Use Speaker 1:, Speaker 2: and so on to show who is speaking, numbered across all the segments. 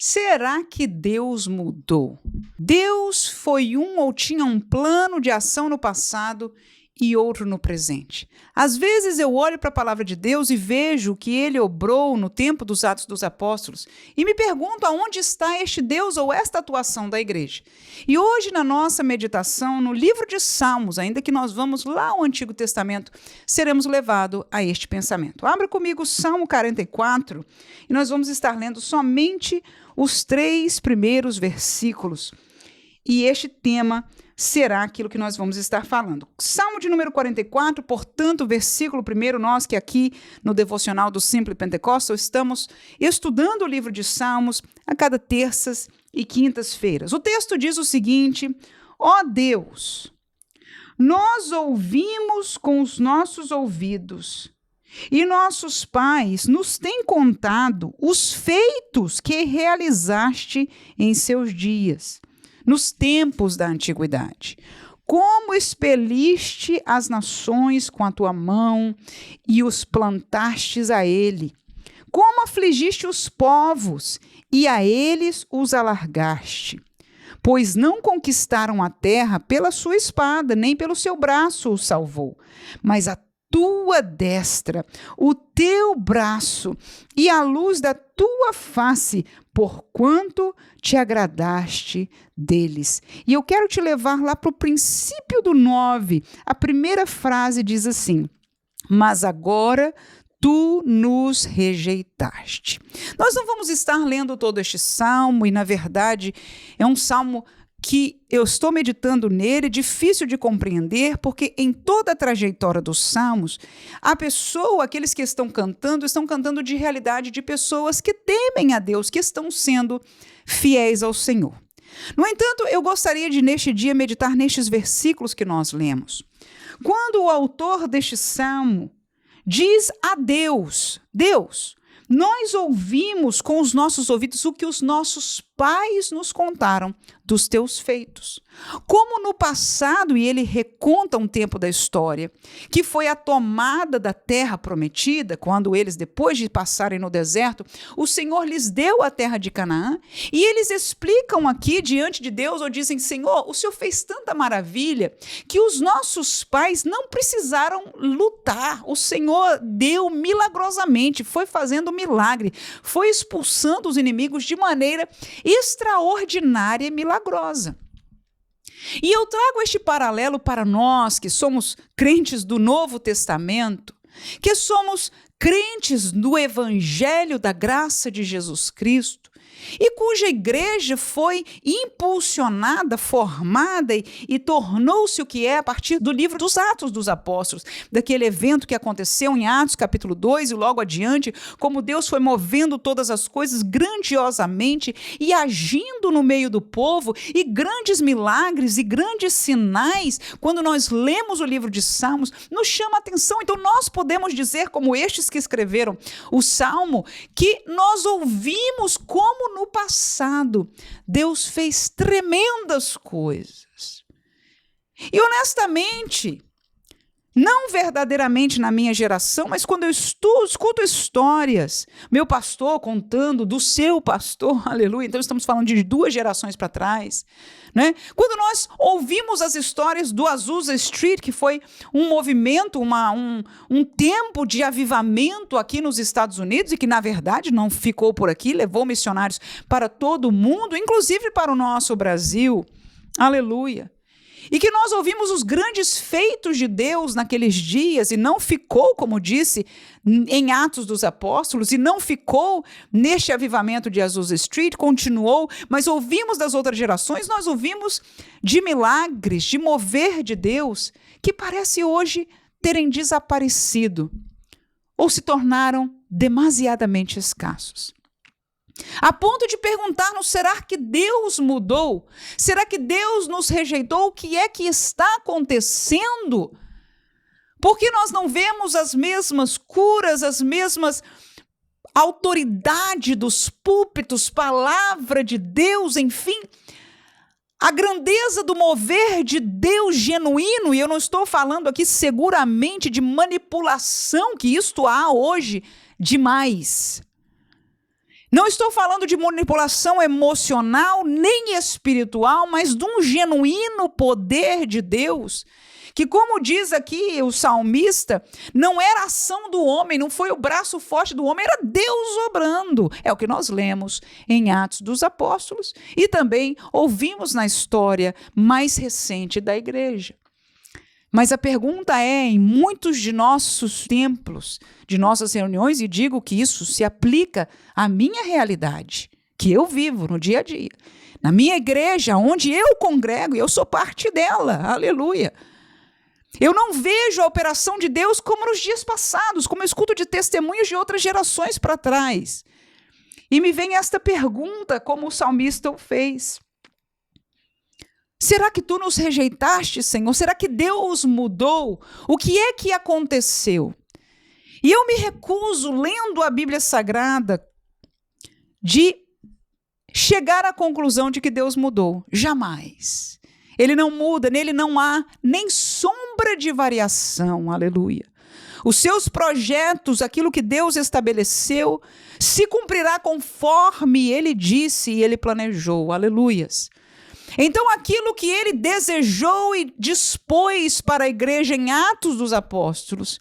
Speaker 1: Será que Deus mudou? Deus foi ou tinha um plano de ação no passado e outro no presente. Às vezes eu olho para a palavra de Deus e vejo que ele obrou no tempo dos Atos dos Apóstolos e me pergunto aonde está este Deus ou esta atuação da igreja. E hoje na nossa meditação no livro de Salmos, ainda que nós vamos lá ao Antigo Testamento, seremos levados a este pensamento. Abra comigo o Salmo 44 e nós vamos estar lendo somente os 3 primeiros versículos. E este tema será aquilo que nós vamos estar falando. Salmo de número 44, portanto, versículo 1, nós que aqui no devocional do Simple Pentecostal estamos estudando o livro de Salmos a cada terças e quintas-feiras. O texto diz o seguinte: ó Deus, nós ouvimos com os nossos ouvidos e nossos pais nos têm contado os feitos que realizaste em seus dias, nos tempos da antiguidade. Como expeliste as nações com a tua mão e os plantastes a ele. Como afligiste os povos e a eles os alargaste. Pois não conquistaram a terra pela sua espada, nem pelo seu braço o salvou, mas a tua destra, o teu braço e a luz da tua face, porquanto te agradaste deles. E eu quero te levar lá para o princípio do 9. A primeira frase diz assim: mas agora tu nos rejeitaste. Nós não vamos estar lendo todo este salmo, e na verdade é um salmo que eu estou meditando nele, difícil de compreender, porque em toda a trajetória dos salmos, aqueles que estão cantando de realidade de pessoas que temem a Deus, que estão sendo fiéis ao Senhor. No entanto, eu gostaria de neste dia meditar nestes versículos que nós lemos. Quando o autor deste salmo diz a Deus, nós ouvimos com os nossos ouvidos o que os nossos pais nos contaram dos teus feitos. Como no passado, e ele reconta um tempo da história, que foi a tomada da terra prometida, quando eles, depois de passarem no deserto, o Senhor lhes deu a terra de Canaã, e eles explicam aqui diante de Deus, ou dizem: Senhor, o Senhor fez tanta maravilha, que os nossos pais não precisaram lutar, o Senhor deu milagrosamente, foi fazendo milagre, foi expulsando os inimigos de maneira extraordinária e milagrosa. E eu trago este paralelo para nós que somos crentes do Novo Testamento, que somos crentes do Evangelho da graça de Jesus Cristo, e cuja igreja foi impulsionada, formada e tornou-se o que é a partir do livro dos Atos dos Apóstolos, daquele evento que aconteceu em Atos capítulo 2 e logo adiante, como Deus foi movendo todas as coisas grandiosamente e agindo no meio do povo, e grandes milagres e grandes sinais, quando nós lemos o livro de Salmos, nos chama a atenção. Então nós podemos dizer, como estes que escreveram o Salmo, que nós ouvimos como no passado Deus fez tremendas coisas. E honestamente, não verdadeiramente na minha geração, mas quando eu escuto histórias, meu pastor contando do seu pastor, aleluia, então estamos falando de 2 gerações para trás, né? Quando nós ouvimos as histórias do Azusa Street, que foi um movimento, um tempo de avivamento aqui nos Estados Unidos, e que na verdade não ficou por aqui, levou missionários para todo o mundo, inclusive para o nosso Brasil, aleluia. E que nós ouvimos os grandes feitos de Deus naqueles dias, e não ficou, como disse, em Atos dos Apóstolos, e não ficou neste avivamento de Azusa Street, continuou, mas ouvimos das outras gerações, nós ouvimos de milagres, de mover de Deus, que parece hoje terem desaparecido, ou se tornaram demasiadamente escassos. A ponto de perguntar-nos: será que Deus mudou? Será que Deus nos rejeitou? O que é que está acontecendo? Por que nós não vemos as mesmas curas, as mesmas autoridade dos púlpitos, palavra de Deus, enfim, a grandeza do mover de Deus genuíno? E eu não estou falando aqui seguramente de manipulação, que isto há hoje demais. Não estou falando de manipulação emocional nem espiritual, mas de um genuíno poder de Deus, que, como diz aqui o salmista, não era ação do homem, não foi o braço forte do homem, era Deus obrando. É o que nós lemos em Atos dos Apóstolos e também ouvimos na história mais recente da igreja. Mas a pergunta é, em muitos de nossos templos, de nossas reuniões, e digo que isso se aplica à minha realidade, que eu vivo no dia a dia, na minha igreja, onde eu congrego, e eu sou parte dela, aleluia. Eu não vejo a operação de Deus como nos dias passados, como eu escuto de testemunhos de outras gerações para trás. E me vem esta pergunta, como o salmista o fez. Será que tu nos rejeitaste, Senhor? Será que Deus mudou? O que é que aconteceu? E eu me recuso, lendo a Bíblia Sagrada, de chegar à conclusão de que Deus mudou. Jamais. Ele não muda, nele não há nem sombra de variação, aleluia. Os seus projetos, aquilo que Deus estabeleceu, se cumprirá conforme ele disse e ele planejou, aleluias. Então, aquilo que ele desejou e dispôs para a igreja em Atos dos Apóstolos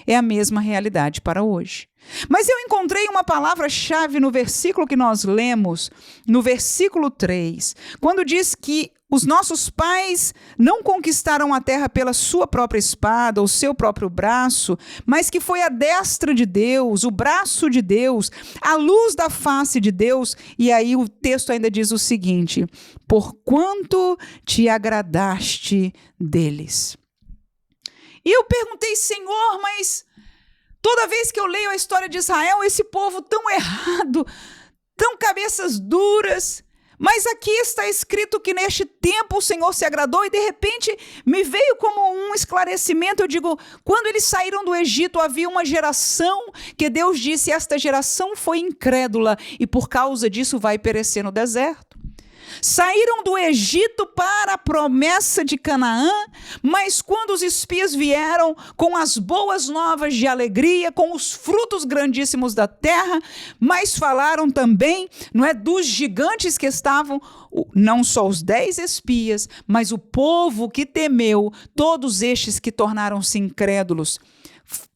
Speaker 1: é a mesma realidade para hoje. Mas eu encontrei uma palavra-chave no versículo que nós lemos, no versículo 3, quando diz que os nossos pais não conquistaram a terra pela sua própria espada, o seu próprio braço, mas que foi a destra de Deus, o braço de Deus, a luz da face de Deus. E aí o texto ainda diz o seguinte: porquanto te agradaste deles. E eu perguntei, Senhor, mas toda vez que eu leio a história de Israel, esse povo tão errado, tão cabeças duras, mas aqui está escrito que neste tempo o Senhor se agradou, e de repente me veio como um esclarecimento. Eu digo, quando eles saíram do Egito, havia uma geração que Deus disse, esta geração foi incrédula e por causa disso vai perecer no deserto. Saíram do Egito para a promessa de Canaã, mas quando os espias vieram com as boas novas de alegria, com os frutos grandíssimos da terra, mas falaram também, não é, dos gigantes que estavam, não só os 10 espias, mas o povo que temeu, todos estes que tornaram-se incrédulos,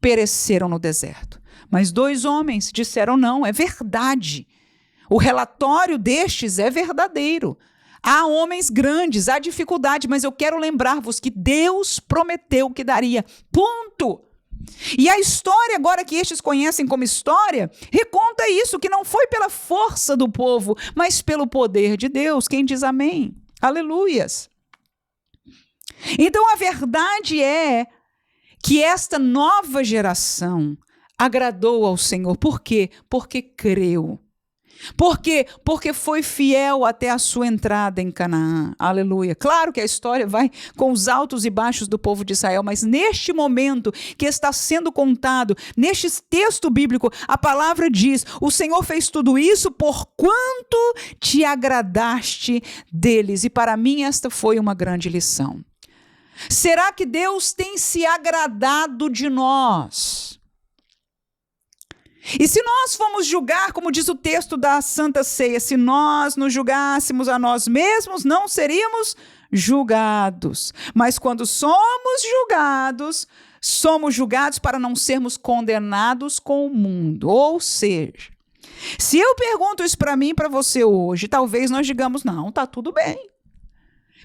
Speaker 1: pereceram no deserto. Mas 2 homens disseram, não, é verdade. O relatório destes é verdadeiro. Há homens grandes, há dificuldade, mas eu quero lembrar-vos que Deus prometeu que daria. Ponto. E a história, agora que estes conhecem como história, reconta isso, que não foi pela força do povo, mas pelo poder de Deus. Quem diz amém? Aleluias. Então a verdade é que esta nova geração agradou ao Senhor. Por quê? Porque creu. Por quê? Porque foi fiel até a sua entrada em Canaã. Aleluia. Claro que a história vai com os altos e baixos do povo de Israel, mas neste momento que está sendo contado, neste texto bíblico, a palavra diz, o Senhor fez tudo isso porquanto te agradaste deles. E para mim esta foi uma grande lição. Será que Deus tem se agradado de nós? E se nós formos julgar, como diz o texto da Santa Ceia, se nós nos julgássemos a nós mesmos, não seríamos julgados. Mas quando somos julgados para não sermos condenados com o mundo. Ou seja, se eu pergunto isso para mim e para você hoje, talvez nós digamos, não, está tudo bem.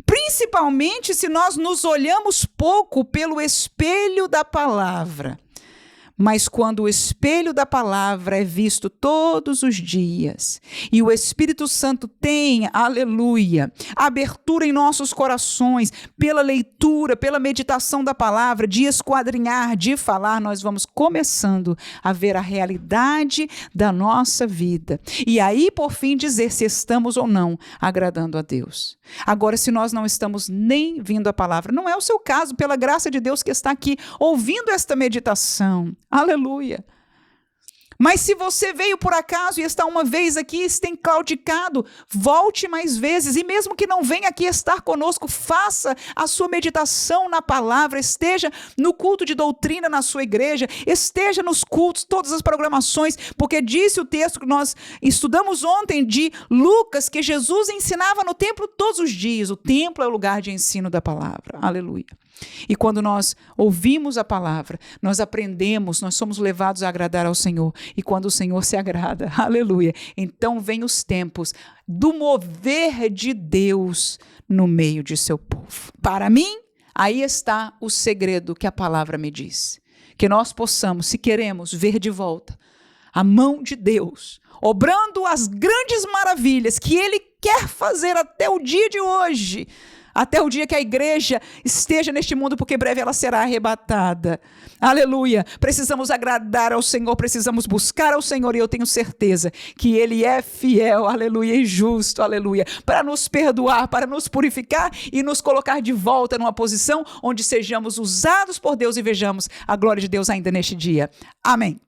Speaker 1: Principalmente se nós nos olhamos pouco pelo espelho da palavra. Mas quando o espelho da palavra é visto todos os dias e o Espírito Santo tem, aleluia, abertura em nossos corações pela leitura, pela meditação da palavra, de esquadrinhar, de falar, nós vamos começando a ver a realidade da nossa vida. E aí, por fim, dizer se estamos ou não agradando a Deus. Agora, se nós não estamos nem vindo a palavra, não é o seu caso, pela graça de Deus que está aqui ouvindo esta meditação. Aleluia. Mas se você veio por acaso e está uma vez aqui e tem claudicado, volte mais vezes. E mesmo que não venha aqui estar conosco, faça a sua meditação na palavra, esteja no culto de doutrina na sua igreja, esteja nos cultos, todas as programações, porque disse o texto que nós estudamos ontem de Lucas, que Jesus ensinava no templo todos os dias. O templo é o lugar de ensino da palavra. Aleluia. E quando nós ouvimos a palavra, nós aprendemos, nós somos levados a agradar ao Senhor. E quando o Senhor se agrada, aleluia, então vem os tempos do mover de Deus no meio de seu povo. Para mim, aí está o segredo que a palavra me diz. Que nós possamos, se queremos, ver de volta a mão de Deus, obrando as grandes maravilhas que Ele quer fazer até o dia de hoje, até o dia que a igreja esteja neste mundo, porque breve ela será arrebatada. Aleluia. Precisamos agradar ao Senhor, precisamos buscar ao Senhor, e eu tenho certeza que Ele é fiel, aleluia, e justo, aleluia, para nos perdoar, para nos purificar e nos colocar de volta numa posição onde sejamos usados por Deus e vejamos a glória de Deus ainda neste dia. Amém.